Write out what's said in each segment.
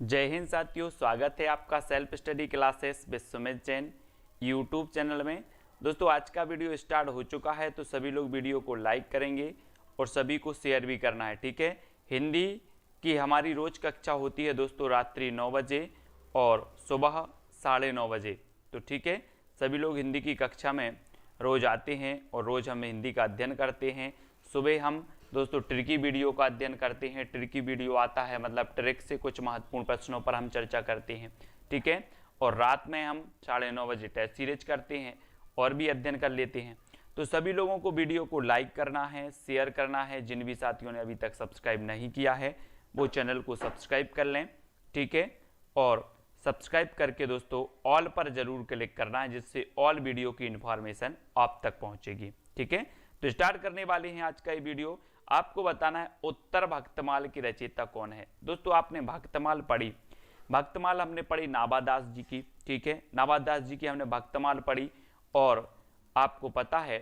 जय हिंद साथियों, स्वागत है आपका self study classes with Sumit Jain YouTube channel में। दोस्तों आज का वीडियो स्टार्ट हो चुका है, तो सभी लोग वीडियो को लाइक करेंगे और सभी को शेयर भी करना है, ठीक है। हिंदी की हमारी रोज कक्षा होती है दोस्तों रात्रि 9 बजे और सुबह 9:30 बजे। तो ठीक है, सभी लोग हिंदी की कक्षा में रोज़ आते हैं और रोज़ हम हिंदी का अध्ययन करते हैं। सुबह हम दोस्तों ट्रिकी वीडियो का अध्ययन करते हैं। ट्रिकी वीडियो आता है मतलब ट्रिक से कुछ महत्वपूर्ण प्रश्नों पर हम चर्चा करते हैं, ठीक है। और रात में हम 9:30 बजे टेस्ट सीरीज करते हैं और भी अध्ययन कर लेते हैं। तो सभी लोगों को वीडियो को लाइक करना है, शेयर करना है। जिन भी साथियों ने अभी तक सब्सक्राइब नहीं किया है वो चैनल को सब्सक्राइब कर लें, ठीक है। और सब्सक्राइब करके दोस्तों ऑल पर जरूर क्लिक करना है, जिससे ऑल वीडियो की इन्फॉर्मेशन आप तक पहुंचेगी, ठीक है। तो स्टार्ट करने वाले हैं आज का ये वीडियो। आपको बताना है उत्तर भक्तमाल की रचयिता कौन है। दोस्तों आपने भक्तमाल पढ़ी, भक्तमाल हमने पढ़ी नाभादास जी की, ठीक है। नाभादास जी की हमने भक्तमाल पढ़ी और आपको पता है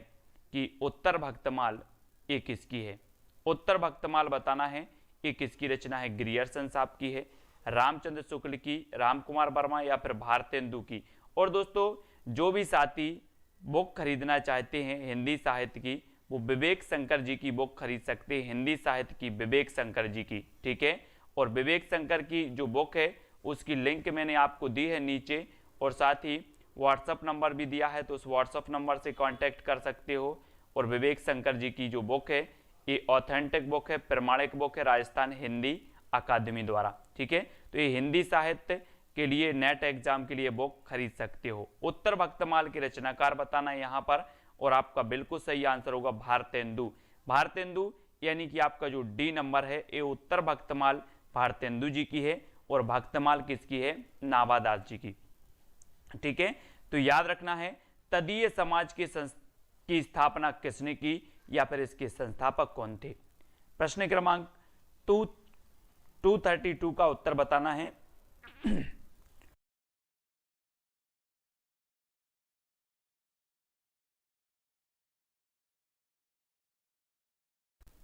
कि उत्तर भक्तमाल ये किसकी है। उत्तर भक्तमाल बताना है ये किसकी रचना है। ग्रियर्सन साहब की है, रामचंद्र शुक्ल की, रामकुमार वर्मा या फिर भारतेंदु की। और दोस्तों जो भी साथी बुक खरीदना चाहते हैं हिंदी साहित्य की, वो विवेक शंकर जी की बुक खरीद सकते हैं, हिंदी साहित्य की विवेक शंकर जी की, ठीक है। और विवेक शंकर की जो बुक है उसकी लिंक मैंने आपको दी है नीचे, और साथ ही व्हाट्सअप नंबर भी दिया है, तो उस व्हाट्सअप नंबर से कांटेक्ट कर सकते हो। और विवेक शंकर जी की जो बुक है ये ऑथेंटिक बुक है, प्रमाणिक बुक है राजस्थान हिंदी अकादमी द्वारा, ठीक है। तो ये हिंदी साहित्य के लिए नेट एग्जाम के लिए बुक खरीद सकते हो। उत्तर भक्तमाल के रचनाकार बताना है यहाँ पर, और आपका बिल्कुल सही आंसर होगा भारतेंदु। भारतेंदु यानी कि आपका जो डी नंबर है ये उत्तर भक्तमाल भारतेंदु जी की है, और भक्तमाल किसकी है, नाभादास जी की, ठीक है। तो याद रखना है तदीय समाज की स्थापना किसने की या फिर इसके संस्थापक कौन थे। प्रश्न क्रमांक 232 का उत्तर बताना है।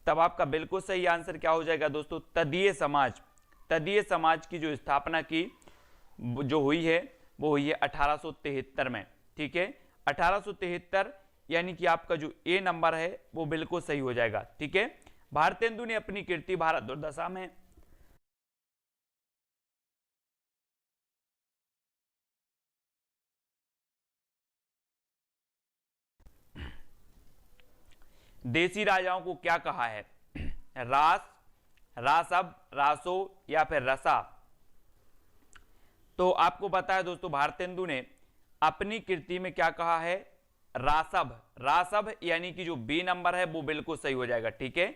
तब आपका बिल्कुल सही आंसर क्या हो जाएगा दोस्तों, तदीय समाज। तदीय समाज की जो स्थापना की जो हुई है वो हुई है 1873 में, ठीक है। 1873 यानी कि आपका जो ए नंबर है वो बिल्कुल सही हो जाएगा, ठीक है। भारतेंदु ने अपनी कीर्ति भारत दुर्दशा में देसी राजाओं को क्या कहा है, रास, रासब, रासो या फिर रसा। तो आपको पता है दोस्तों भारतेंदु ने अपनी कृति में क्या कहा है, रासब। रासब यानी कि जो बी नंबर है वो बिल्कुल सही हो जाएगा, ठीक है।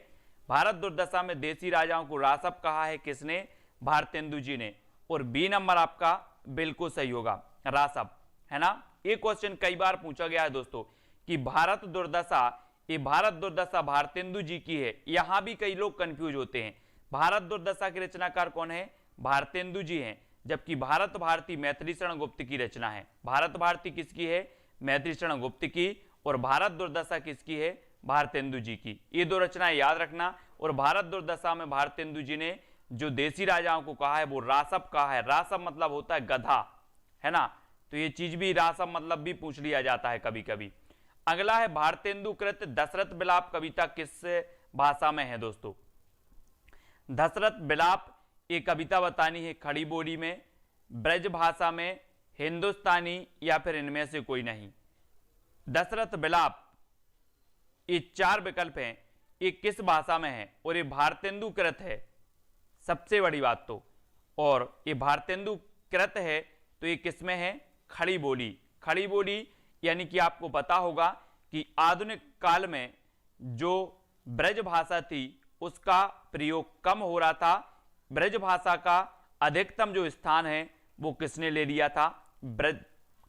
भारत दुर्दशा में देसी राजाओं को रासब कहा है किसने, भारतेंदु जी ने, और बी नंबर आपका बिल्कुल सही होगा, रासब, है ना। ये क्वेश्चन कई बार पूछा गया है दोस्तों कि भारत दुर्दशा, ये भारत दुर्दशा भारतेंदु जी की है। यहां भी कई लोग कंफ्यूज होते हैं। भारत दुर्दशा के रचनाकार कौन है, भारतेंदु जी हैं, जबकि भारत भारती मैथिली शरण गुप्त की रचना है। भारत भारती किसकी है, मैथिली शरण गुप्त की, और भारत दुर्दशा किसकी है, भारतेंदु जी की। ये दो रचनाएं याद रखना। और भारत दुर्दशा में भारतेंदु जी ने जो देसी राजाओं को कहा है वो रासब कहा है। रासब मतलब होता है गधा, है ना। तो ये चीज भी रासब मतलब भी पूछ लिया जाता है कभी कभी। अगला है भारतेंदु कृत दशरथ विलाप कविता किस भाषा में है दोस्तों। दशरथ विलाप ये कविता बतानी है खड़ी बोली में, ब्रज भाषा में, हिंदुस्तानी या फिर इनमें से कोई नहीं। दशरथ विलाप ये 4 विकल्प हैं, ये किस भाषा में है, और ये भारतेंदु कृत है, सबसे बड़ी बात तो। और ये भारतेंदु कृत है तो ये किस में है, खड़ी बोली। खड़ी बोली यानी कि आपको पता होगा कि आधुनिक काल में जो ब्रज भाषा थी उसका प्रयोग कम हो रहा था। ब्रज भाषा का अधिकतम जो स्थान है वो किसने ले लिया था, ब्रज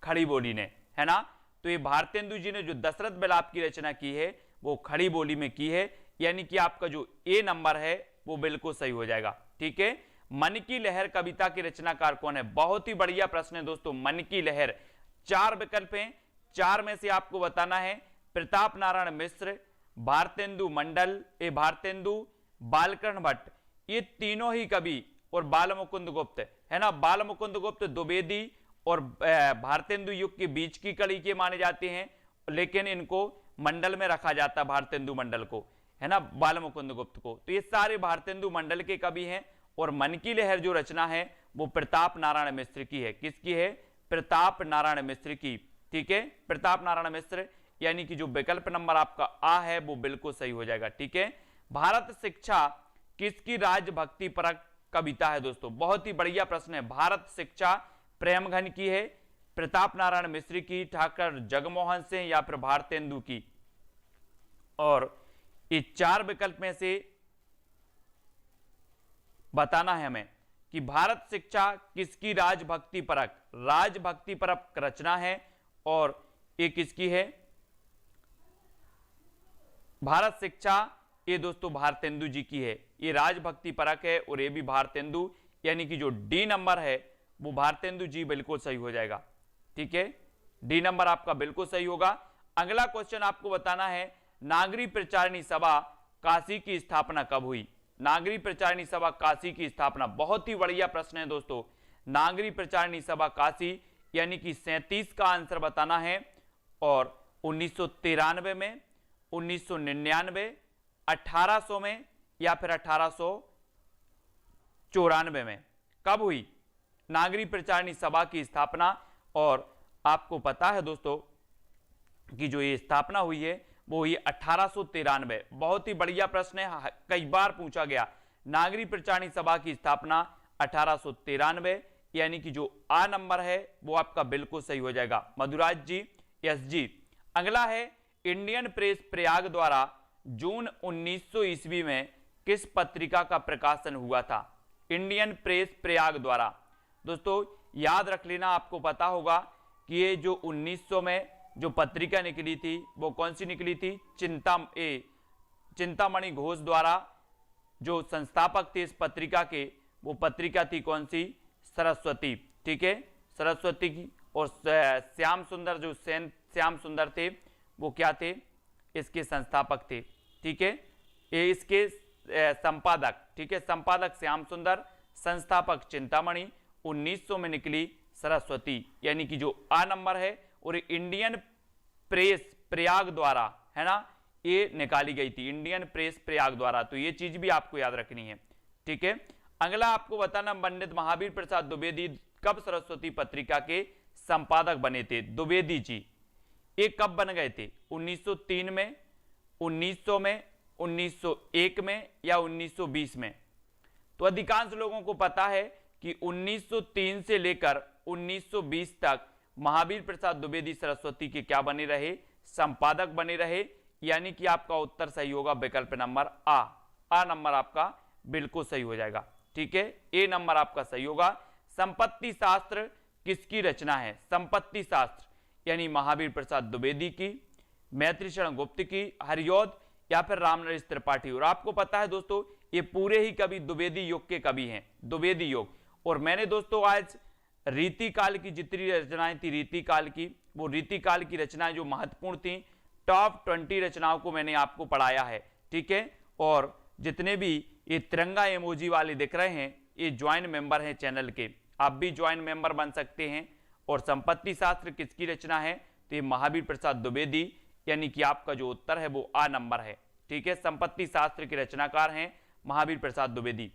खड़ी बोली ने, है ना। तो ये भारतेंदु जी ने जो दशरथ विलाप की रचना की है वो खड़ी बोली में की है, यानी कि आपका जो ए नंबर है वो बिल्कुल सही हो जाएगा, ठीक है। मन की लहर कविता के रचनाकार कौन है, बहुत ही बढ़िया प्रश्न है दोस्तों। मन की लहर 4 विकल्प हैं, 4 में से आपको बताना है प्रताप नारायण मिश्र, भारतेंदु मंडल, भारतेंदु, बालकृष्ण भट्ट, ये तीनों ही कवि और बालमुकुंद गुप्त, है ना। बालमुकुंद गुप्त द्विवेदी और भारतेंदु युग के बीच की कड़ी के माने जाते हैं, लेकिन इनको मंडल में रखा जाता है, भारतेंदु मंडल को, है ना, बालमुकुंद गुप्त को। तो ये सारे भारतेंदु मंडल के कवि हैं। और मन की लहर जो रचना है वो प्रताप नारायण मिश्र की है। किसकी है? प्रताप नारायण मिश्र की। ठीक है, प्रताप नारायण मिश्र, यानी कि जो विकल्प नंबर आपका आ है वो बिल्कुल सही हो जाएगा। ठीक है, भारत शिक्षा किसकी राजभक्ति परक कविता है? दोस्तों बहुत ही बढ़िया प्रश्न है। भारत शिक्षा प्रेमघन की है, प्रताप नारायण मिश्र की, ठाकुर जगमोहन सिंह या फिर भारतेंदु की? और ये चार विकल्प में से बताना है हमें कि भारत शिक्षा किसकी राजभक्ति परक रचना है, और ये किसकी है? भारत शिक्षा ये दोस्तों भारतेंदु जी की है, ये राजभक्ति परक है, और ये भी भारतेंदु, यानी कि जो डी नंबर है वो भारतेंदु जी बिल्कुल सही हो जाएगा। ठीक है, डी नंबर आपका बिल्कुल सही होगा। अगला क्वेश्चन आपको बताना है, नागरी प्रचारिणी सभा काशी की स्थापना कब हुई? नागरी प्रचारिणी सभा काशी की स्थापना, बहुत ही बढ़िया प्रश्न है दोस्तों। नागरी प्रचारिणी सभा काशी, यानी कि 37 का आंसर बताना है, और 1993 में, 1999, 1800 में या फिर 1894 में कब हुई नागरी प्रचारिणी सभा की स्थापना? और आपको पता है दोस्तों कि जो ये स्थापना हुई है वो हुई 1893। बहुत ही बढ़िया प्रश्न है, कई बार पूछा गया। नागरी प्रचारिणी सभा की स्थापना 1893, यानी कि जो आ नंबर है वो आपका बिल्कुल सही हो जाएगा। मधुराज जी, यस जी। अगला है, इंडियन प्रेस प्रयाग द्वारा जून 1900 ईस्वी में किस पत्रिका का प्रकाशन हुआ था? इंडियन प्रेस प्रयाग द्वारा, दोस्तों याद रख लेना, आपको पता होगा कि ये जो 1900 में जो पत्रिका निकली थी वो कौन सी निकली थी? चिंतामणि घोष द्वारा जो संस्थापक थे इस पत्रिका के, वो पत्रिका थी कौन सी? सरस्वती। ठीक है, सरस्वती की। और श्याम सुंदर, जो श्याम सुंदर थे वो क्या थे? इसके संस्थापक थे। ठीक है, ये इसके संपादक। ठीक है, संपादक श्याम सुंदर, संस्थापक चिंतामणि। 1900 में निकली सरस्वती, यानी कि जो आ नंबर है, और इंडियन प्रेस प्रयाग द्वारा, है ना, ये निकाली गई थी, इंडियन प्रेस प्रयाग द्वारा। तो ये चीज भी आपको याद रखनी है। ठीक है, अगला आपको बताना, पंडित महावीर प्रसाद द्विवेदी कब सरस्वती पत्रिका के संपादक बने थे? द्विवेदी जी ये कब बन गए थे? 1903 में, 1900 में, 1901 में या 1920 में? तो अधिकांश लोगों को पता है कि 1903 से लेकर 1920 तक महावीर प्रसाद द्विवेदी सरस्वती के क्या बने रहे? संपादक बने रहे, यानी कि आपका उत्तर सही होगा विकल्प नंबर आ नंबर आपका बिल्कुल सही हो जाएगा। ठीक है, ए नंबर आपका सही होगा। संपत्ति शास्त्र किसकी रचना है? संपत्ति शास्त्र, यानी महावीर प्रसाद द्विवेदी की, मैत्रीशरण गुप्त की, हरिऔध या फिर रामनरेश त्रिपाठी। और आपको पता है दोस्तों ये पूरे ही कवि द्विवेदी युग के कवि हैं, द्विवेदी युग। और मैंने दोस्तों आज रीतिकाल की जितनी रचनाएं थी, रीतिकाल की, वो रीतिकाल की रचनाएं जो महत्वपूर्ण थी, टॉप 20 रचनाओं को मैंने आपको पढ़ाया है। ठीक है, और जितने भी ये तिरंगा इमोजी वाले दिख रहे हैं ये ज्वाइन मेंबर हैं चैनल के, आप भी ज्वाइन मेंबर बन सकते हैं। और संपत्ति शास्त्र किसकी रचना है? तो ये महावीर प्रसाद द्विवेदी, यानी कि आपका जो उत्तर है वो आ नंबर है। ठीक है, संपत्ति शास्त्र के रचनाकार हैं महावीर प्रसाद द्विवेदी।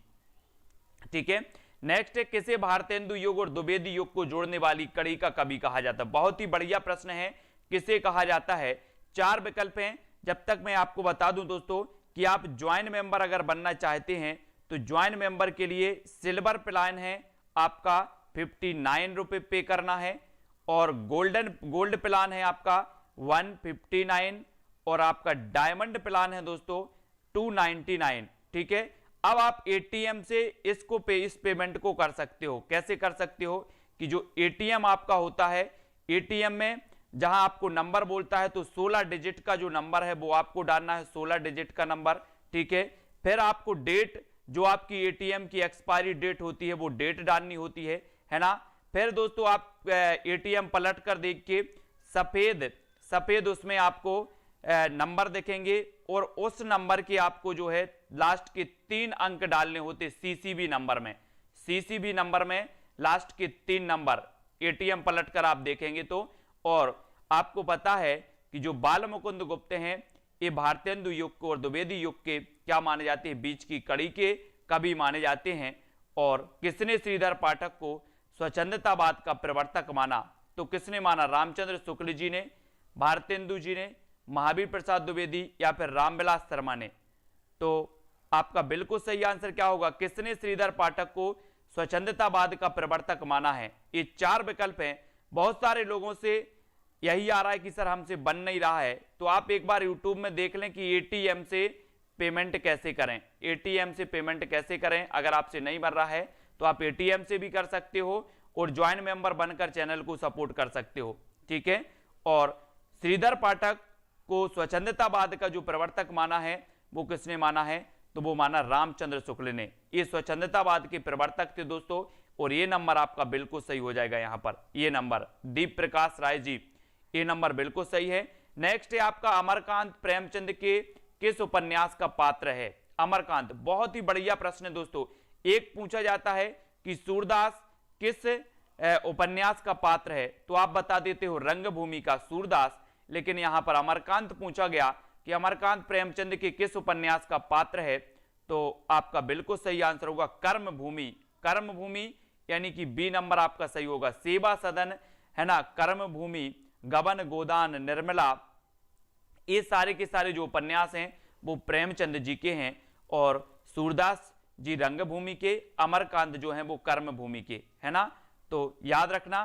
ठीक है, नेक्स्ट है, किसे भारतेंदु युग और द्विवेदी युग को जोड़ने वाली कड़ी का कवि कहा जाता है? बहुत ही बढ़िया प्रश्न है, किसे कहा जाता है? 4 विकल्प हैं। जब तक मैं आपको बता दूं दोस्तों कि आप ज्वाइन मेंबर अगर बनना चाहते हैं तो ज्वाइन मेंबर के लिए सिल्वर प्लान है आपका 59 रुपए पे करना है, और गोल्ड प्लान है आपका 159, और आपका डायमंड प्लान है दोस्तों 299। ठीक है, अब आप एटीएम से इस पेमेंट को कर सकते हो। कैसे कर सकते हो कि जो एटीएम आपका होता है, एटीएम में जहां आपको नंबर बोलता है तो 16 डिजिट का जो नंबर है वो आपको डालना है, 16 डिजिट का नंबर। ठीक है, फिर आपको डेट, जो आपकी एटीएम की एक्सपायरी डेट होती है वो डेट डालनी होती है ना। फिर दोस्तों आप एटीएम पलट कर देख के सफेद उसमें आपको नंबर दिखेंगे, और उस नंबर के आपको जो है लास्ट के 3 अंक डालने होते सीसीवी नंबर में। CCV नंबर में लास्ट के 3 नंबर ATM पलटकर आप देखेंगे तो। और आपको पता है कि जो बाल मुकुंद गुप्त हैं ये भारतेंदु युग को और द्विवेदी युग के क्या माने जाते हैं, बीच की कड़ी के कवि माने जाते हैं। और किसने श्रीधर पाठक को स्वच्छंदतावाद का प्रवर्तक माना, तो किसने माना, रामचंद्र शुक्ल जी ने, भारतेंदु जी ने, महावीर प्रसाद द्विवेदी या फिर रामविलास शर्मा ने। तो आपका बिल्कुल सही आंसर क्या होगा, किसने श्रीधर पाठक को स्वच्छंदतावाद का प्रवर्तक माना है। ये 4 विकल्प हैं। बहुत सारे लोगों से यही आ रहा है कि सर हमसे बन नहीं रहा है, तो आप एक बार YouTube में देख लें कि ATM से पेमेंट कैसे करें, ATM से पेमेंट कैसे करें। अगर आपसे नहीं बन रहा है तो आप ATM से भी कर सकते हो और ज्वाइन मेंबर बनकर चैनल को सपोर्ट कर सकते हो, ठीक है। और श्रीधर पाठक को स्वच्छंदतावाद का जो प्रवर्तक माना है वो किसने माना है, तो वो माना रामचंद्र शुक्ल ने। ये स्वच्छंदतावाद के प्रवर्तक थे दोस्तों। और ये नंबर आपका बिल्कुल सही हो जाएगा यहाँ पर, ये नंबर दीप प्रकाश राय जी, ये नंबर बिल्कुल सही है। नेक्स्ट है आपका अमरकांत प्रेमचंद के किस उपन्यास का पात्र है। अमरकांत बहुत ही बढ़िया प्रश्न है दोस्तों। एक पूछा जाता है कि सूरदास किस उपन्यास का पात्र है, तो आप बता देते हो रंगभूमि का सूरदास। लेकिन यहां पर अमरकांत पूछा गया कि अमरकांत प्रेमचंद के किस उपन्यास का पात्र है, तो आपका बिल्कुल सही आंसर होगा कर्मभूमि। कर्मभूमि यानी कि बी नंबर आपका सही होगा। सेवा सदन है ना, कर्मभूमि, गबन गोदान, निर्मला, ये सारे के सारे जो उपन्यास हैं वो प्रेमचंद जी के हैं। और सूरदास जी रंगभूमि के, अमरकांत जो है वो कर्मभूमि के, है ना। तो याद रखना,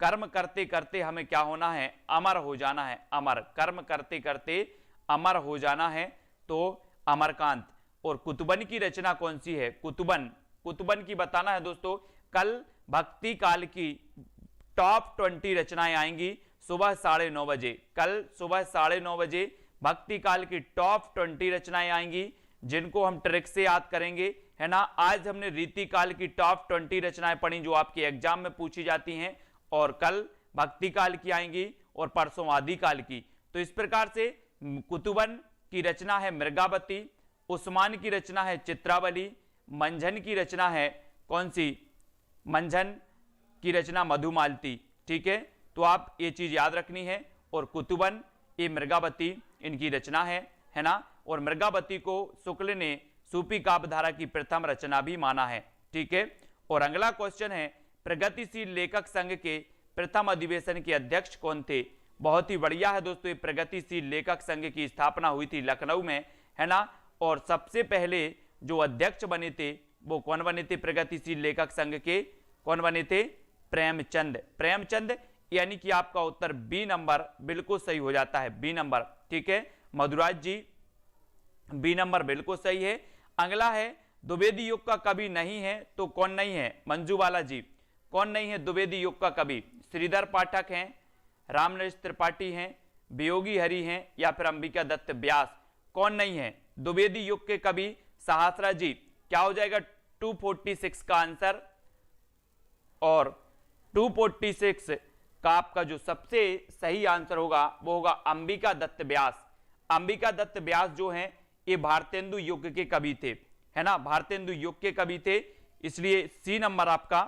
कर्म करते करते हमें क्या होना है, अमर हो जाना है। अमर, कर्म करते करते अमर हो जाना है, तो अमरकांत। और कुतुबन की रचना कौन सी है, कुतुबन, कुतुबन की बताना है दोस्तों। कल भक्ति काल की टॉप 20 रचनाएं आएंगी सुबह 9:30 बजे। कल सुबह 9:30 बजे भक्ति काल की टॉप 20 रचनाएं आएंगी जिनको हम ट्रिक से याद करेंगे, है ना। आज हमने रीति काल की टॉप 20 रचनाएं पढ़ी जो आपके एग्जाम में पूछी जाती हैं, और कल भक्ति काल की आएंगी और परसों आदिकाल की। तो इस प्रकार से कुतुबन की रचना है मृगावती, उस्मान की रचना है चित्रावली, मंझन की रचना है कौन सी, मंझन की रचना मधुमालती, ठीक है। तो आप ये चीज याद रखनी है। और कुतुबन, ये मृगावती इनकी रचना है ना। और मृगावती को शुक्ल ने सूफी काव्यधारा की प्रथम रचना भी माना है, ठीक है। और अगला क्वेश्चन है, प्रगतिशील लेखक संघ के प्रथम अधिवेशन के अध्यक्ष कौन थे। बहुत ही बढ़िया है दोस्तों, ये प्रगतिशील लेखक संघ की स्थापना हुई थी लखनऊ में, है ना। और सबसे पहले जो अध्यक्ष बने थे वो कौन बने थे, प्रगतिशील लेखक संघ के कौन बने थे, प्रेमचंद। प्रेमचंद यानी कि आपका उत्तर बी नंबर बिल्कुल सही हो जाता है, बी नंबर, ठीक है। मधुराज जी बी नंबर बिल्कुल सही है। अगला है द्विवेदी युग का कवि नहीं है तो कौन नहीं है, मंजूबाला जी, कौन नहीं है द्विवेदी युग का कवि। श्रीधर पाठक हैं, रामनरेश त्रिपाठी हैं, वियोगी हरि हैं या फिर अंबिका दत्त व्यास, कौन नहीं है द्विवेदी युग के कवि। सहस्रा जी, क्या हो जाएगा 246 का आंसर। और 246 का आपका जो सबसे सही आंसर होगा वो होगा अंबिका दत्त व्यास। अंबिका दत्त व्यास जो हैं ये भारतेंदु युग के कवि थे, है ना, भारतेंदु युग के कवि थे, इसलिए सी नंबर आपका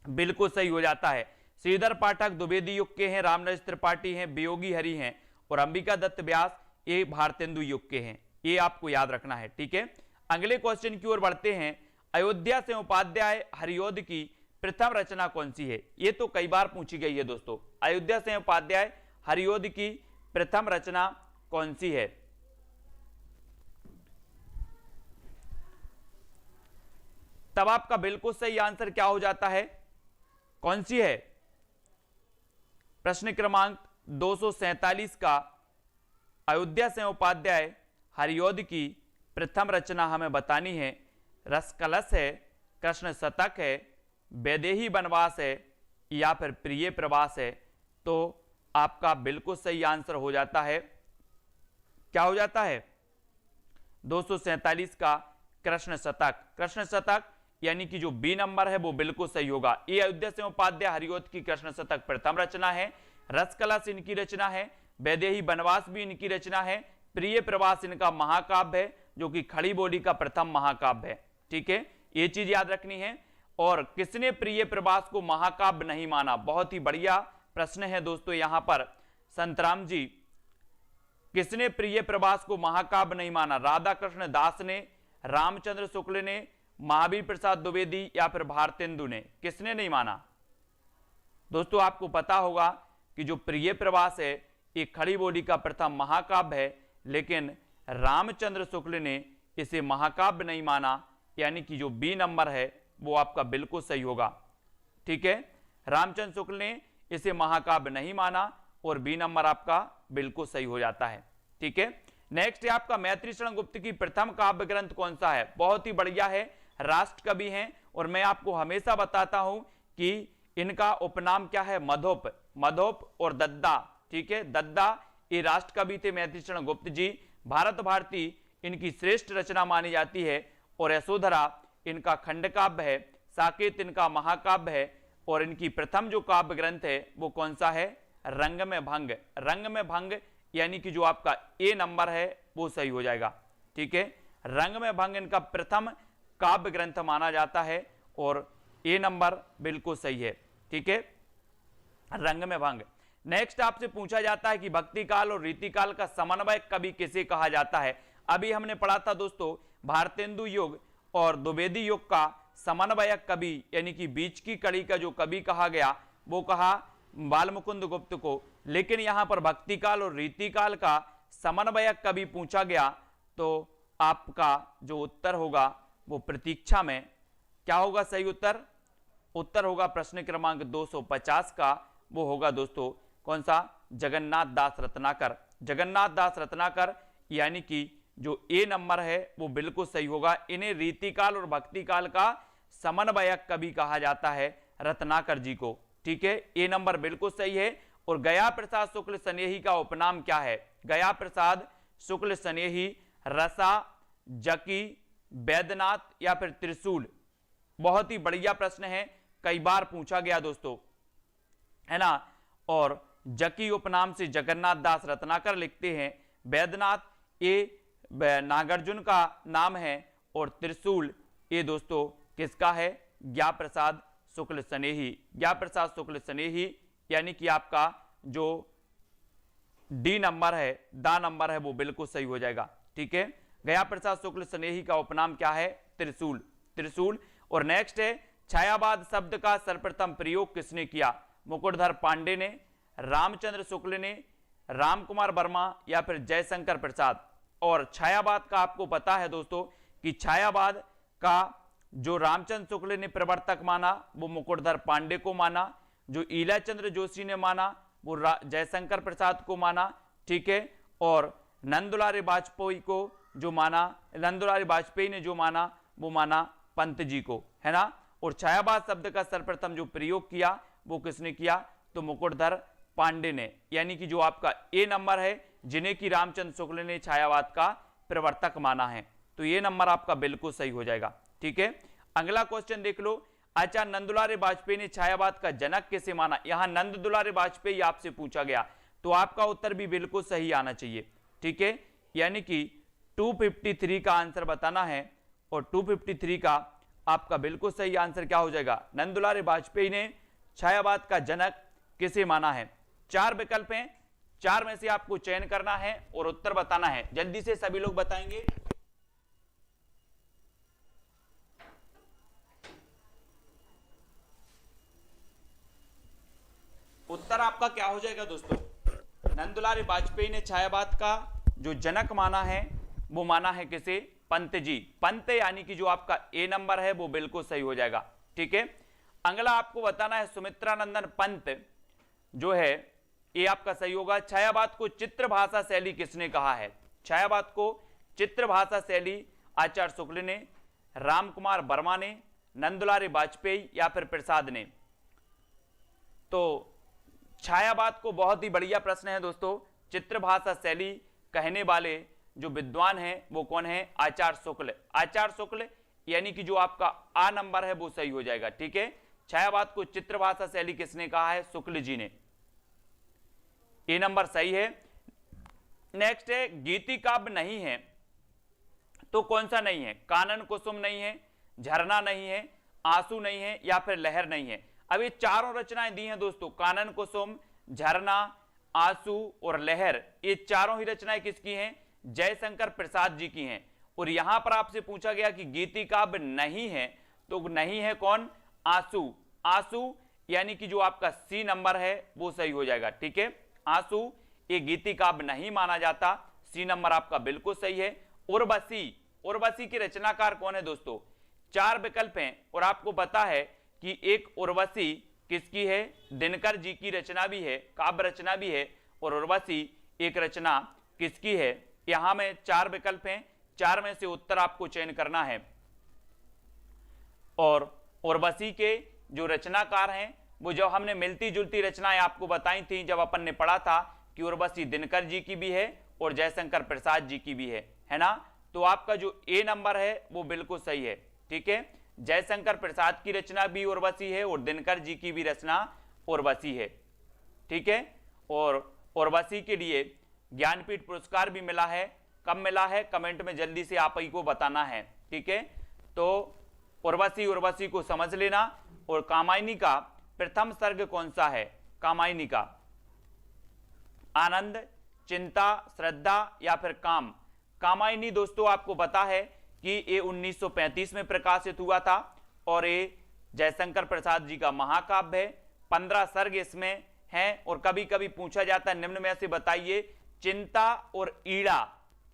बिल्कुल सही हो जाता है। श्रीधर पाठक द्विवेदी युग के हैं, रामनरेश त्रिपाठी हैं, वियोगी हरि हैं, और अंबिका दत्त व्यास ये भारतेंदु युग के हैं। ये आपको याद रखना है, ठीक है। अगले क्वेश्चन की ओर बढ़ते हैं। अयोध्या से उपाध्याय हरियोध की प्रथम रचना कौन सी है। ये तो कई बार पूछी गई है दोस्तों, अयोध्या से उपाध्याय हरियोध की प्रथम रचना कौन सी है। तब आपका बिल्कुल सही आंसर क्या हो जाता है, कौन सी है। प्रश्न क्रमांक 247 का अयोध्या से उपाध्याय हरियोध की प्रथम रचना हमें बतानी है। रसकलश है, कृष्ण शतक है, वैदेही वनवास है या फिर प्रिय प्रवास है। तो आपका बिल्कुल सही आंसर हो जाता है, क्या हो जाता है 247 का कृष्ण शतक। कृष्ण शतक यानी कि जो बी नंबर है वो बिल्कुल सही होगा। ये अयोध्या से उपाध्याय हरियोध की कृष्ण शतक प्रथम रचना है, रसकलश इनकी रचना है, वैदेही वनवास भी इनकी रचना है, प्रिय प्रवास इनका महाकाव्य है जो कि खड़ी बोली का प्रथम महाकाव्य है, ठीक है। ये चीज याद रखनी है। और किसने प्रिय प्रवास को महाकाव्य नहीं माना? बहुत ही बढ़िया प्रश्न है दोस्तों यहां पर संतराम जी। किसने प्रिय प्रवास को महाकाव्य नहीं माना? राधा कृष्ण दास ने, रामचंद्र शुक्ल ने, महावीर प्रसाद द्विवेदी या फिर भारतेंदु ने? किसने नहीं माना? दोस्तों आपको पता होगा कि जो प्रिय प्रवास है ये खड़ी बोली का प्रथम महाकाव्य है, लेकिन रामचंद्र शुक्ल ने इसे महाकाव्य नहीं माना, यानी कि जो बी नंबर है वो आपका बिल्कुल सही होगा। ठीक है, रामचंद्र शुक्ल ने इसे महाकाव्य नहीं माना और बी नंबर आपका बिल्कुल सही हो जाता है। ठीक है, नेक्स्ट है आपका मैत्री शरण गुप्त की प्रथम काव्य ग्रंथ कौन सा है? बहुत ही बढ़िया है, राष्ट्र कवि हैं और मैं आपको हमेशा बताता हूं कि इनका उपनाम क्या है? मधोप, मधोप और दद्दा। ठीक है, दद्दा ये राष्ट्र कवि थे मैत्री शरण गुप्त जी। भारत भारती इनकी श्रेष्ठ रचना मानी जाती है और यशोधरा इनका खंड काव्य है, साकेत इनका महाकाव्य है और इनकी प्रथम जो काव्य ग्रंथ है वो कौन सा है? रंग में भंग। रंग में भंग यानी कि जो आपका ए नंबर है वो सही हो जाएगा। ठीक है, रंग में भंग इनका प्रथम काव्य ग्रंथ माना जाता है और ए नंबर बिल्कुल सही है। ठीक है, रंग में भंग। नेक्स्ट आपसे पूछा जाता है कि भक्ति काल और रीति काल का समन्वय कवि किसे कहा जाता है? अभी हमने पढ़ा था दोस्तों भारतेंदु युग और द्विवेदी युग का समन्वयक कवि यानी कि बीच की कड़ी का जो कवि कहा गया वो कहा बालमुकुंद गुप्त को, लेकिन यहां पर भक्ति काल और रीति काल का समन्वयक कवि पूछा गया तो आपका जो उत्तर होगा वो प्रतीक्षा में क्या होगा? सही उत्तर, उत्तर होगा प्रश्न क्रमांक 250 का, वो होगा दोस्तों कौन सा? जगन्नाथ दास रत्नाकर। जगन्नाथ दास रत्नाकर यानी कि जो ए नंबर है वो बिल्कुल सही होगा। इन्हें रीतिकाल और भक्ति काल का समन्वयक कवि कहा जाता है, रत्नाकर जी को। ठीक है, ए नंबर बिल्कुल सही है। और गया प्रसाद शुक्ल स्नेही का उपनाम क्या है? गया प्रसाद शुक्ल स्नेही, रसा, जकी, वैद्यनाथ या फिर त्रिशूल? बहुत ही बढ़िया प्रश्न है, कई बार पूछा गया दोस्तों, है ना। और जकी उपनाम से जगन्नाथ दास रत्नाकर लिखते हैं, वैद्यनाथ ये नागार्जुन का नाम है और त्रिशूल ये दोस्तों किसका है? ज्ञा प्रसाद शुक्ल स्नेही। ज्ञा प्रसाद शुक्ल स्नेही यानी कि आपका जो डी नंबर है, दा नंबर है वो बिल्कुल सही हो जाएगा। ठीक है, गया प्रसाद शुक्ल स्नेही का उपनाम क्या है? त्रिशूल, त्रिशूल। और नेक्स्ट है छायावाद शब्द का सर्वप्रथम प्रयोग किसने किया? मुकुटधर पांडे ने, रामचंद्र शुक्ल ने, रामकुमार वर्मा या फिर जयशंकर प्रसाद? और छायावाद का आपको पता है दोस्तों कि छायावाद का जो रामचंद्र शुक्ल ने प्रवर्तक माना वो मुकुटधर पांडे को माना, जो ईलाचंद्र जोशी ने माना वो जयशंकर प्रसाद को माना। ठीक है, और नंदुलारे वाजपेयी को जो माना, नंदुलारे वाजपेयी ने जो माना वो माना पंत जी को, है ना। और छायावाद शब्द का सर्वप्रथम जो प्रयोग किया वो किसने किया? तो मुकुटधर पांडे ने, यानी कि जो आपका ए नंबर है जिन्हें कि रामचंद्र शुक्ल ने छायावाद का प्रवर्तक माना है, तो ये नंबर आपका बिल्कुल सही हो जाएगा। ठीक है, अगला क्वेश्चन देख लो। आचार्य नंदुलारे वाजपेयी ने छायावाद का जनक किसे माना? यहां नंद दुलारे वाजपेयी आपसे पूछा गया तो आपका उत्तर भी बिल्कुल सही आना चाहिए। ठीक है, यानी कि 253 का आंसर बताना है और 253 का आपका बिल्कुल सही आंसर क्या हो जाएगा? नंदुलारे वाजपेयी ने छायावाद का जनक किसे माना है? 4 विकल्प हैं, 4 में से आपको चयन करना है और उत्तर बताना है। जल्दी से सभी लोग बताएंगे। उत्तर आपका क्या हो जाएगा दोस्तों? नंदुलारे वाजपेयी ने छायावाद का जो जनक माना है वो माना है किसे? पंत जी। पंत यानी कि जो आपका ए नंबर है वो बिल्कुल सही हो जाएगा। ठीक है, अगला आपको बताना है सुमित्रानंदन पंत जो है ये आपका सही होगा। छायावाद को चित्र भाषा शैली किसने कहा है? छायावाद को चित्र भाषा शैली आचार्य शुक्ल ने, रामकुमार वर्मा ने, नंदुलारे वाजपेयी या फिर प्रसाद ने? तो छायावाद को बहुत ही बढ़िया प्रश्न है दोस्तों। चित्र भाषा शैली कहने वाले जो विद्वान हैं वो कौन है? आचार्य शुक्ल। आचार्य शुक्ल यानी कि जो आपका आ नंबर है वो सही हो जाएगा। ठीक है, छायावाद को चित्र भाषा शैली किसने कहा है? शुक्ल जी ने। ए नंबर सही है। नेक्स्ट है गीति काव्य नहीं है तो कौन सा नहीं है? कानन कुसुम नहीं है, झरना नहीं है, आंसू नहीं है या फिर लहर नहीं है। अब ये चारों रचनाएं दी हैं दोस्तों, कानन कुसुम, झरना, आंसू और लहर, ये चारों ही रचनाएं किसकी हैं? जयशंकर प्रसाद जी की हैं। और यहां पर आपसे पूछा गया कि गीति काव्य नहीं है, तो नहीं है कौन? आंसू। आंसू यानी कि जो आपका सी नंबर है वो सही हो जाएगा। ठीक है, आंसू ये गीति काव्य नहीं माना जाता, सी नंबर आपका बिल्कुल सही है। उर्वशी, उर्वशी के रचनाकार कौन है दोस्तों? चार विकल्प हैं और आपको पता है कि एक उर्वशी किसकी है? दिनकर जी की रचना भी है, काव्य रचना भी है, और उर्वशी एक रचना किसकी है? यहां में चार विकल्प हैं, चार में से उत्तर आपको चयन करना है। और उर्वशी के जो रचनाकार हैं वो जो हमने मिलती जुलती रचनाएं आपको बताई थी जब अपन ने पढ़ा था कि उर्वशी दिनकर जी की भी है और जयशंकर प्रसाद जी की भी है ना? तो आपका जो ए नंबर है वो बिल्कुल सही है। ठीक है, जयशंकर प्रसाद की रचना भी उर्वशी है और दिनकर जी की भी रचना उर्वशी है। ठीक है, और उर्वशी के लिए ज्ञानपीठ पुरस्कार भी मिला है। कब मिला है? कमेंट में जल्दी से आप ही को बताना है। ठीक है, तो उर्वशी को समझ लेना। और कामायनी का प्रथम सर्ग कौन सा है? कामायनी का आनंद, चिंता, श्रद्धा या फिर काम। कामायनी दोस्तों आपको पता है कि ये 1935 में प्रकाशित हुआ था और ये जयशंकर प्रसाद जी का महाकाव्य है। 15 सर्ग इसमें हैं और कभी कभी पूछा जाता है निम्न में से बताइए चिंता और ईड़ा,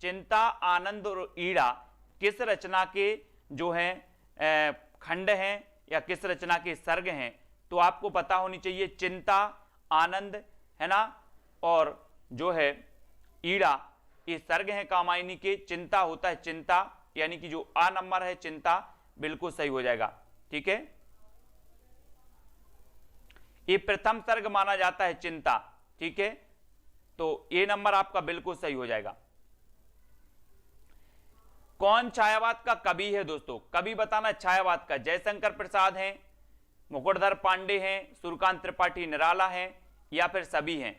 चिंता, आनंद और ईड़ा किस रचना के जो हैं खंड हैं या किस रचना के सर्ग हैं? तो आपको पता होनी चाहिए चिंता, आनंद, है ना, और जो है ईड़ा, ये सर्ग हैं कामायनी के। चिंता होता है चिंता, यानी कि जो आ नंबर है चिंता बिल्कुल सही हो जाएगा। ठीक है, ये प्रथम सर्ग माना जाता है चिंता। ठीक है, तो ये नंबर आपका बिल्कुल सही हो जाएगा। कौन छायावाद का कवि है दोस्तों? कवि बताना छायावाद का। जयशंकर प्रसाद हैं, मुकुटधर पांडे हैं, सूर्यकांत त्रिपाठी निराला हैं या फिर सभी हैं?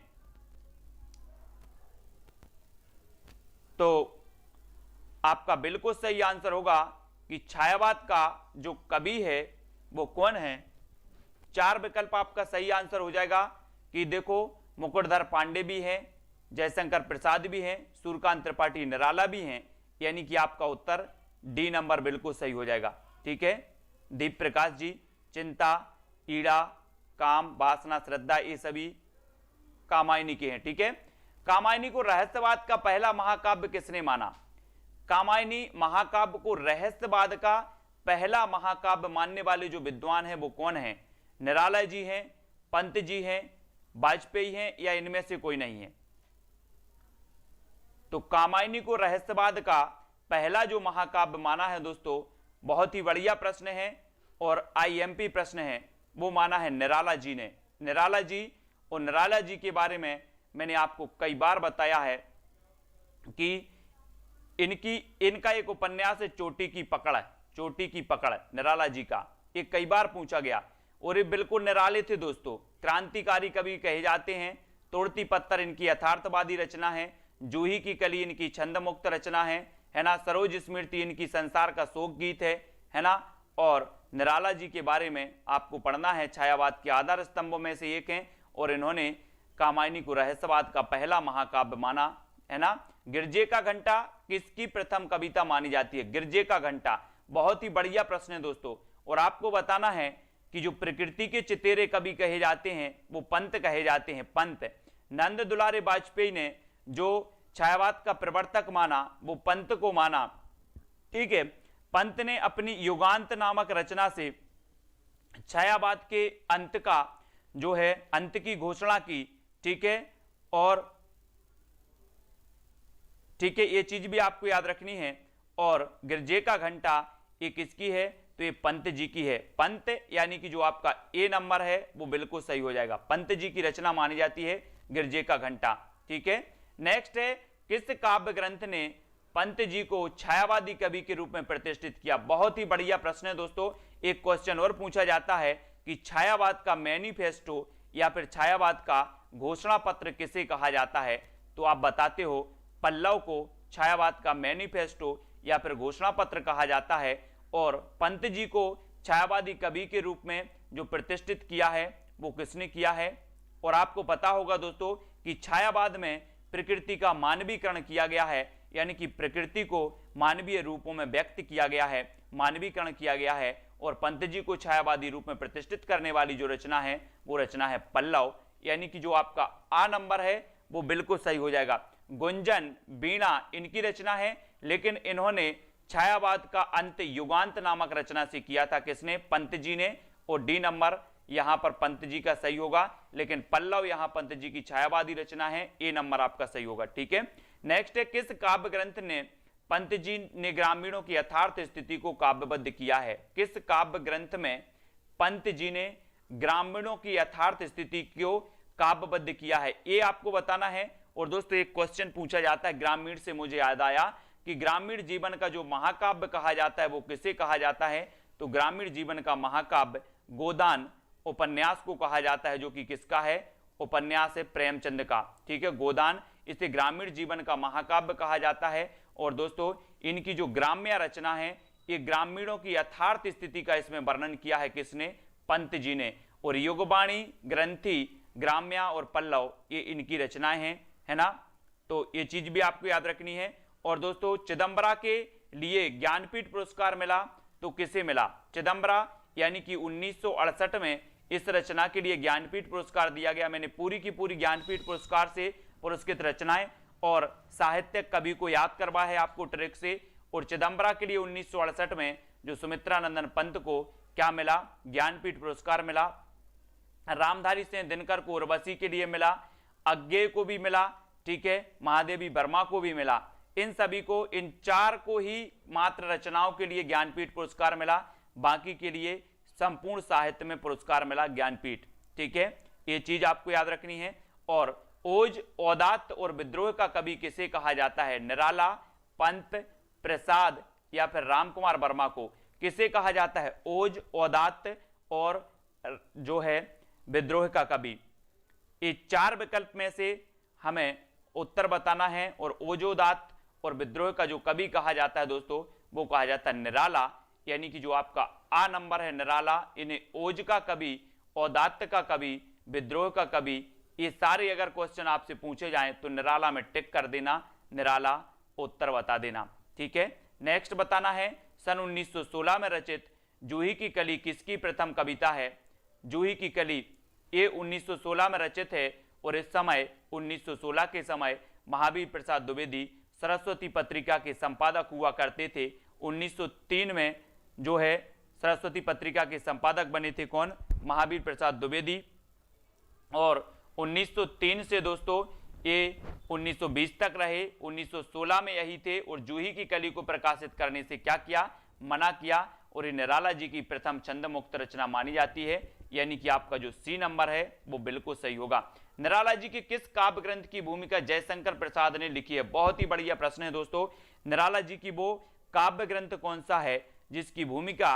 तो आपका बिल्कुल सही आंसर होगा कि छायावाद का जो कवि है वो कौन है? चार विकल्प आपका सही आंसर हो जाएगा कि देखो मुकुटधर पांडे भी हैं, जयशंकर प्रसाद भी हैं, सूर्यकांत त्रिपाठी निराला भी हैं, यानी कि आपका उत्तर डी नंबर बिल्कुल सही हो जाएगा। ठीक है, दीप प्रकाश जी चिंता, ईड़ा, काम, वासना, श्रद्धा ये सभी कामायनी के हैं। ठीक है, कामायनी को रहस्यवाद का पहला महाकाव्य किसने माना? कामायनी महाकाव्य को रहस्यवाद का पहला महाकाव्य मानने वाले जो विद्वान हैं वो कौन है? निराला जी हैं, पंत जी हैं, वाजपेयी हैं या इनमें से कोई नहीं है? तो कामायनी को रहस्यवाद का पहला जो महाकाव्य माना है दोस्तों, बहुत ही बढ़िया प्रश्न है और आईएमपी प्रश्न है, वो माना है निराला जी ने। निराला जी, और निराला जी के बारे में मैंने आपको कई बार बताया है कि इनका एक उपन्यास है चोटी की पकड़, चोटी की पकड़ निराला जी का, ये कई बार पूछा गया और ये बिल्कुल निराले थे दोस्तों, क्रांतिकारी कवि कहे जाते हैं। तोड़ती पत्थर इनकी यथार्थवादी रचना है, जूही की कली इनकी छंद मुक्त रचना है ना, सरोज स्मृति इनकी संसार का शोक गीत है ना। और निराला जी के बारे में आपको पढ़ना है, छायावाद के आधार स्तंभों में से एक हैं और इन्होंने कामायनी को रहस्यवाद का पहला महाकाव्य माना, है ना। गिरजे का घंटा किसकी प्रथम कविता मानी जाती है? गिरजे का घंटा, बहुत ही बढ़िया प्रश्न है दोस्तों। और आपको बताना है कि जो प्रकृति के चितेरे कवि कहे जाते हैं वो पंत कहे जाते हैं, पंत। नंद दुलारे वाजपेयी ने जो छायावाद का प्रवर्तक माना वो पंत को माना। ठीक है, पंत ने अपनी युगांत नामक रचना से छायावाद के अंत का जो है अंत की घोषणा की। ठीक है, और ठीक है, ये चीज भी आपको याद रखनी है। और गिरजे का घंटा ये किसकी है? तो ये पंत जी की है। पंत यानी कि जो आपका ए नंबर है वो बिल्कुल सही हो जाएगा, पंत जी की रचना मानी जाती है गिरजे का घंटा। ठीक है, नेक्स्ट है किस काव्य ग्रंथ ने पंत जी को छायावादी कवि के रूप में प्रतिष्ठित किया? बहुत ही बढ़िया प्रश्न है दोस्तों। एक क्वेश्चन और पूछा जाता है कि छायावाद का मैनिफेस्टो या फिर छायावाद का घोषणा पत्र किसे कहा जाता है? तो आप बताते हो पल्लव को छायावाद का मैनिफेस्टो या फिर घोषणा पत्र कहा जाता है, और पंत जी को छायावादी कवि के रूप में जो प्रतिष्ठित किया है वो किसने किया है। और आपको पता होगा दोस्तों कि छायावाद में प्रकृति का मानवीकरण किया गया है, यानी कि प्रकृति को मानवीय रूपों में व्यक्त किया गया है, मानवीकरण किया गया है। और पंत जी को छायावादी रूप में प्रतिष्ठित करने वाली जो रचना है वो रचना है पल्लव, यानी कि जो आपका आ नंबर है वो बिल्कुल सही हो जाएगा। गुंजन, वीणा इनकी रचना है, लेकिन इन्होंने छायावाद का अंत युगांत नामक रचना से किया था। किसने? पंत जी ने। और डी नंबर यहां पर पंत जी का सही होगा, लेकिन पल्लव यहां पंत जी की छायावादी रचना है, ए नंबर आपका सही होगा। ठीक है, नेक्स्ट है किस काव्य ग्रंथ ने पंत जी ने ग्रामीणों की यथार्थ स्थिति को काव्यबद्ध किया है? किस काव्य ग्रंथ में पंत जी ने ग्रामीणों की यथार्थ स्थिति को काव्यबद्ध किया है, ये आपको बताना है। और दोस्तों एक क्वेश्चन पूछा जाता है ग्रामीण से, मुझे याद आया कि ग्रामीण जीवन का जो महाकाव्य कहा जाता है वो किसे कहा जाता है? तो ग्रामीण जीवन का महाकाव्य गोदान उपन्यास को कहा जाता है, जो कि किसका है? उपन्यास है प्रेमचंद का। ठीक है, गोदान, इसे ग्रामीण जीवन का महाकाव्य कहा जाता है। और दोस्तों इनकी जो ग्राम्य रचना है ये ग्रामीणों की यथार्थ स्थिति का इसमें वर्णन किया है किसने? पंत जी ने। और युगवाणी, ग्रंथि, ग्राम्या और पल्लव ये इनकी रचनाएं हैं, है ना। तो ये चीज भी आपको याद रखनी है। और दोस्तों चिदंबरा के लिए ज्ञानपीठ पुरस्कार मिला तो किसे मिला? चिदंबरा यानी कि 1968 में इस रचना के लिए ज्ञानपीठ पुरस्कार दिया गया। मैंने पूरी की पूरी ज्ञानपीठ पुरस्कार से पुरस्कृत रचनाएं और साहित्यिक कवि को याद करवा है आपको ट्रिक से। और चिदंबरा के लिए 1968 में जो सुमित्रानंदन पंत को क्या मिला? ज्ञानपीठ पुरस्कार मिला। रामधारी सिंह दिनकर को उर्वशी के लिए मिला, अज्ञेय को भी मिला, ठीक है, महादेवी वर्मा को भी मिला। इन सभी को, इन चार को ही मात्र रचनाओं के लिए ज्ञानपीठ पुरस्कार मिला, बाकी के लिए संपूर्ण साहित्य में पुरस्कार मिला ज्ञानपीठ। ठीक है, ये चीज आपको याद रखनी है। और ओज, औदात्त और विद्रोह का कवि किसे कहा जाता है? निराला, पंत, प्रसाद या फिर रामकुमार वर्मा को किसे कहा जाता है? ओज, औदात्त और जो है विद्रोह का कवि। ये चार विकल्प में से हमें उत्तर बताना है। और ओजोदात्त और विद्रोह का जो कवि कहा जाता है दोस्तों वो कहा जाता है निराला, यानी कि जो आपका आ नंबर है निराला। इन्हें ओज का कवि, औदात्त का कवि, विद्रोह का कवि, ये सारे अगर क्वेश्चन आपसे पूछे जाएं तो निराला में टिक कर देना, निराला उत्तर बता देना। ठीक है, नेक्स्ट बताना है सन 1916 में रचित जूही की कली किसकी प्रथम कविता है? जूही की कली ये 1916 में रचित है। और इस समय 1916 के समय महावीर प्रसाद द्विवेदी सरस्वती पत्रिका के संपादक हुआ करते थे। 1903 में जो है सरस्वती पत्रिका के संपादक बने थे कौन? महावीर प्रसाद द्विवेदी। और 1903 से दोस्तों ये 1920 तक रहे, 1916 में यही थे। और जूही की कली को प्रकाशित करने से क्या किया? मना किया। और ये निराला जी की प्रथम छंद मुक्त रचना मानी जाती है, यानी कि आपका जो सी नंबर है वो बिल्कुल सही होगा। निराला जी के किस काव्य ग्रंथ की भूमिका जयशंकर प्रसाद ने लिखी है? बहुत ही बढ़िया प्रश्न है दोस्तों। निराला जी की वो काव्य ग्रंथ कौन सा है जिसकी भूमिका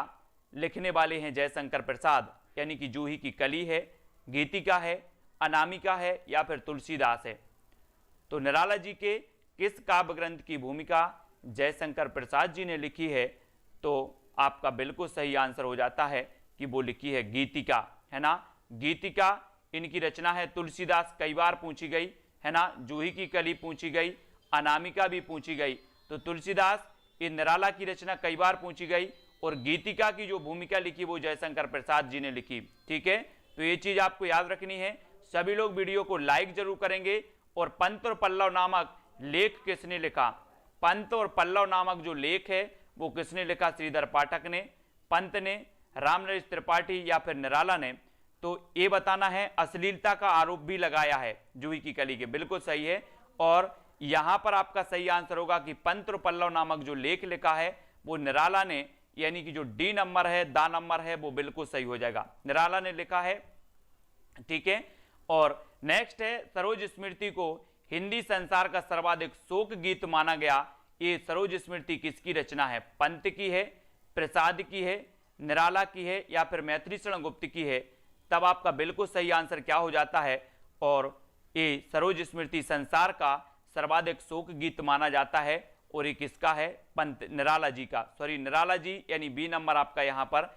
लिखने वाले हैं जयशंकर प्रसाद? यानी कि जूही की कली है, गीतिका है, अनामिका है या फिर तुलसीदास है। तो निराला जी के किस काव्य ग्रंथ की भूमिका जयशंकर प्रसाद जी ने लिखी है? तो आपका बिल्कुल सही आंसर हो जाता है कि वो लिखी है गीतिका, है ना। गीतिका इनकी रचना है। तुलसीदास कई बार पूछी गई, है ना। जूही की कली पूछी गई, अनामिका भी पूछी गई। तो तुलसीदास, ये निराला की रचना कई बार पूछी गई। और गीतिका की जो भूमिका लिखी वो जयशंकर प्रसाद जी ने लिखी। ठीक है, तो ये चीज आपको याद रखनी है। सभी लोग वीडियो को लाइक जरूर करेंगे। और पंत और पल्लव नामक लेख किसने लिखा? पंत और पल्लव नामक जो लेख है वो किसने लिखा? श्रीधर पाठक ने, पंत ने, रामनरेश त्रिपाठी या फिर निराला ने? तो ये बताना है। अश्लीलता का आरोप भी लगाया है जूही की कली के, बिल्कुल सही है। और यहां पर आपका सही आंसर होगा कि पंत और पल्लव नामक जो लेख लिखा है वो निराला ने, यानी कि जो डी नंबर है, दा नंबर है, वो बिल्कुल सही हो जाएगा, निराला ने लिखा है। ठीक है, और नेक्स्ट है सरोज स्मृति को हिंदी संसार का सर्वाधिक शोक गीत माना गया। ये सरोज स्मृति किसकी रचना है? पंत की है, प्रसाद की है, निराला की है या फिर मैत्री शरण गुप्त की है? तब आपका बिल्कुल सही आंसर क्या हो जाता है? और ये सरोज स्मृति संसार का सर्वाधिक शोक गीत माना जाता है। और ये किसका है? पंत, निराला जी का। सॉरी, निराला जी, यानी बी नंबर आपका यहाँ पर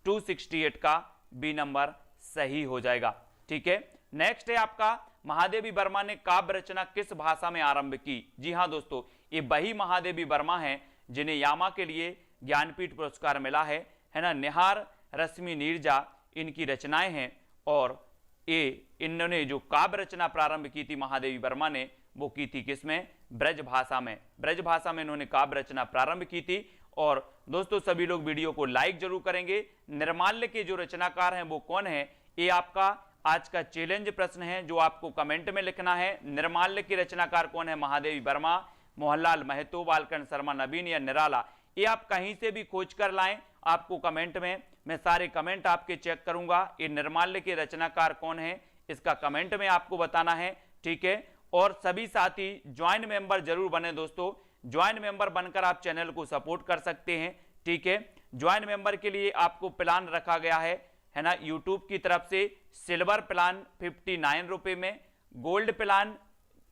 268 का बी नंबर सही हो जाएगा। ठीक है, नेक्स्ट है आपका महादेवी वर्मा ने काव्य रचना किस भाषा में आरंभ की। जी हां दोस्तों, ये वही महादेवी वर्मा है जिन्हें यामा के लिए ज्ञानपीठ पुरस्कार मिला है ना। निहार, रश्मि नीरजा इनकी रचनाएं हैं और ये इन्होंने जो काव्य रचना प्रारंभ की थी महादेवी वर्मा ने, वो की थी किसमें, ब्रज भाषा में। ब्रज भाषा में इन्होंने काव्य रचना प्रारंभ की थी। और दोस्तों सभी लोग वीडियो को लाइक जरूर करेंगे। निर्माल्य के जो रचनाकार हैं वो कौन है, ये आपका आज का चैलेंज प्रश्न है जो आपको कमेंट में लिखना है। निर्माल्य के रचनाकार कौन है, महादेवी वर्मा, मोहनलाल महतो, बालकन शर्मा, नवीन या निराला। ये आप कहीं से भी खोज कर लाएं, आपको कमेंट में, मैं सारे कमेंट आपके चेक करूंगा। ये निर्माल्य के रचनाकार कौन है इसका कमेंट में आपको बताना है। ठीक है, और सभी साथी ज्वाइन मेंबर जरूर बने दोस्तों। ज्वाइन मेंबर बनकर आप चैनल को सपोर्ट कर सकते हैं। ठीक है, ज्वाइन मेंबर के लिए आपको प्लान रखा गया है ना, यूट्यूब की तरफ से। सिल्वर प्लान 59 रुपए में, गोल्ड प्लान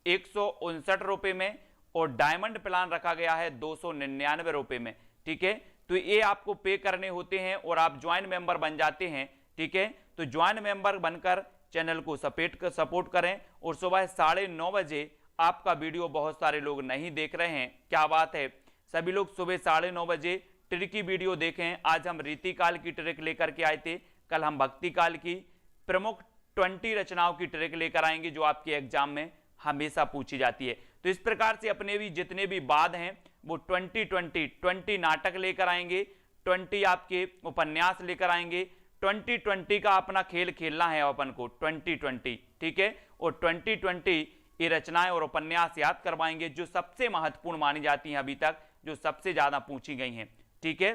159 रुपए में और डायमंड प्लान रखा गया है 299 रुपए में। ठीक है, तो ये आपको पे करने होते हैं और आप ज्वाइन मेंबर बन जाते हैं। ठीक है, तो ज्वाइन मेंबर बनकर चैनल को सपोर्ट करें। और सुबह 9:30 बजे आपका वीडियो बहुत सारे लोग नहीं देख रहे हैं, क्या बात है, सभी लोग सुबह 9:30 बजे ट्रिक की वीडियो देखें। आज हम रीतिकाल की ट्रिक लेकर के आए थे, कल हम भक्ति काल की प्रमुख 20 रचनाओं की ट्रिक लेकर आएंगे जो आपके एग्जाम में हमेशा पूछी जाती है। तो इस प्रकार से अपने भी जितने भी वाद हैं वो 20 नाटक लेकर आएंगे, 20 आपके उपन्यास लेकर आएंगे। 2020 का अपना खेल खेलना है अपन को 2020। ठीक है, और 2020 ये रचनाएं और उपन्यास याद करवाएंगे जो सबसे महत्वपूर्ण मानी जाती हैं अभी तक, जो सबसे ज्यादा पूछी गई हैं। ठीक है,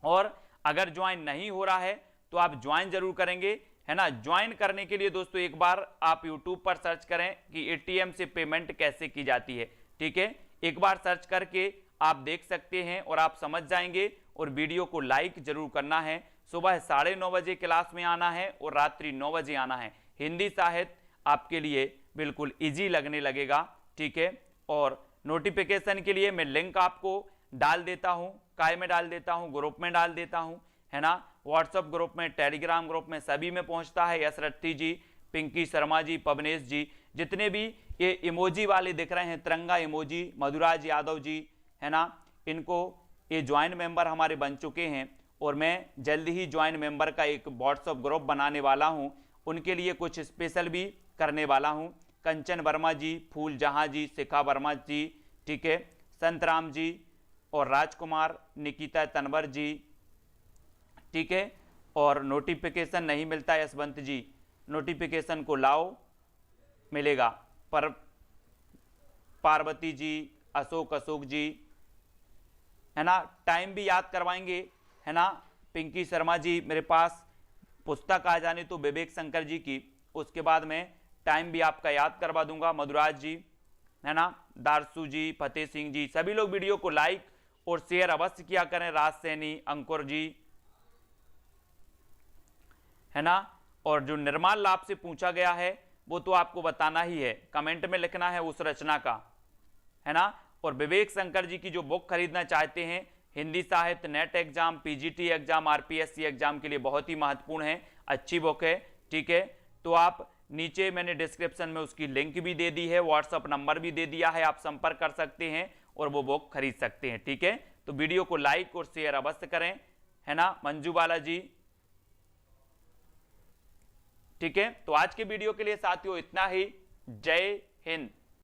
और अगर ज्वाइन नहीं हो रहा है तो आप ज्वाइन जरूर करेंगे, है ना। ज्वाइन करने के लिए दोस्तों एक बार आप YouTube पर सर्च करें कि ATM से पेमेंट कैसे की जाती है। ठीक है, एक बार सर्च करके आप देख सकते हैं और आप समझ जाएंगे। और वीडियो को लाइक जरूर करना है। सुबह 9:30 बजे क्लास में आना है और रात्रि 9 बजे आना है। हिंदी साहित्य आपके लिए बिल्कुल इजी लगने लगेगा। ठीक है, और नोटिफिकेशन के लिए मैं लिंक आपको डाल देता हूं, काय में डाल देता हूं, ग्रुप में डाल देता हूं, है ना। व्हाट्सएप ग्रुप में, टेलीग्राम ग्रुप में, सभी में पहुंचता है। यश रत्ती जी, पिंकी शर्मा जी, पवनेश जी, जितने भी ये इमोजी वाले दिख रहे हैं, तिरंगा इमोजी, मधुराज यादव जी, है ना, इनको ये ज्वाइन मेंबर हमारे बन चुके हैं। और मैं जल्द ही ज्वाइन मेंबर का एक व्हाट्सएप ग्रुप बनाने वाला हूं, उनके लिए कुछ स्पेशल भी करने वाला हूं। कंचन वर्मा जी, फूल जहां जी, शिखा वर्मा जी, ठीक है, संतराम जी और राजकुमार, निकिता तनवर जी, ठीक है। और नोटिफिकेशन नहीं मिलता यशवंत जी, नोटिफिकेशन को लाओ, मिलेगा। पर पार्वती जी, अशोक जी, है ना, टाइम भी याद करवाएंगे, है ना। पिंकी शर्मा जी, मेरे पास पुस्तक आ जाने तो विवेक शंकर जी की, उसके बाद में टाइम भी आपका याद करवा दूंगा। मधुराज जी, है ना, दारसू जी, फतेह सिंह जी, सभी लोग वीडियो को लाइक और शेयर अवश्य किया करें। राज सैनी, अंकुर जी, है ना। और जो निर्माल लाभ से पूछा गया है वो तो आपको बताना ही है, कमेंट में लिखना है उस रचना का, है ना। और विवेक शंकर जी की जो बुक खरीदना चाहते हैं, हिंदी साहित्य, net exam, PGT exam, RPSC exam के लिए बहुत ही महत्वपूर्ण है, अच्छी बुक है। ठीक है, तो आप नीचे मैंने डिस्क्रिप्शन में उसकी लिंक भी दे दी है, व्हाट्सएप नंबर भी दे दिया है, आप संपर्क कर सकते हैं और वो बुक खरीद सकते हैं। ठीक है, तो वीडियो को लाइक और शेयर अवश्य करें, है ना। मंजू बाला जी, ठीक है। तो आज के वीडियो के लिए साथियों इतना ही। जय हिंद।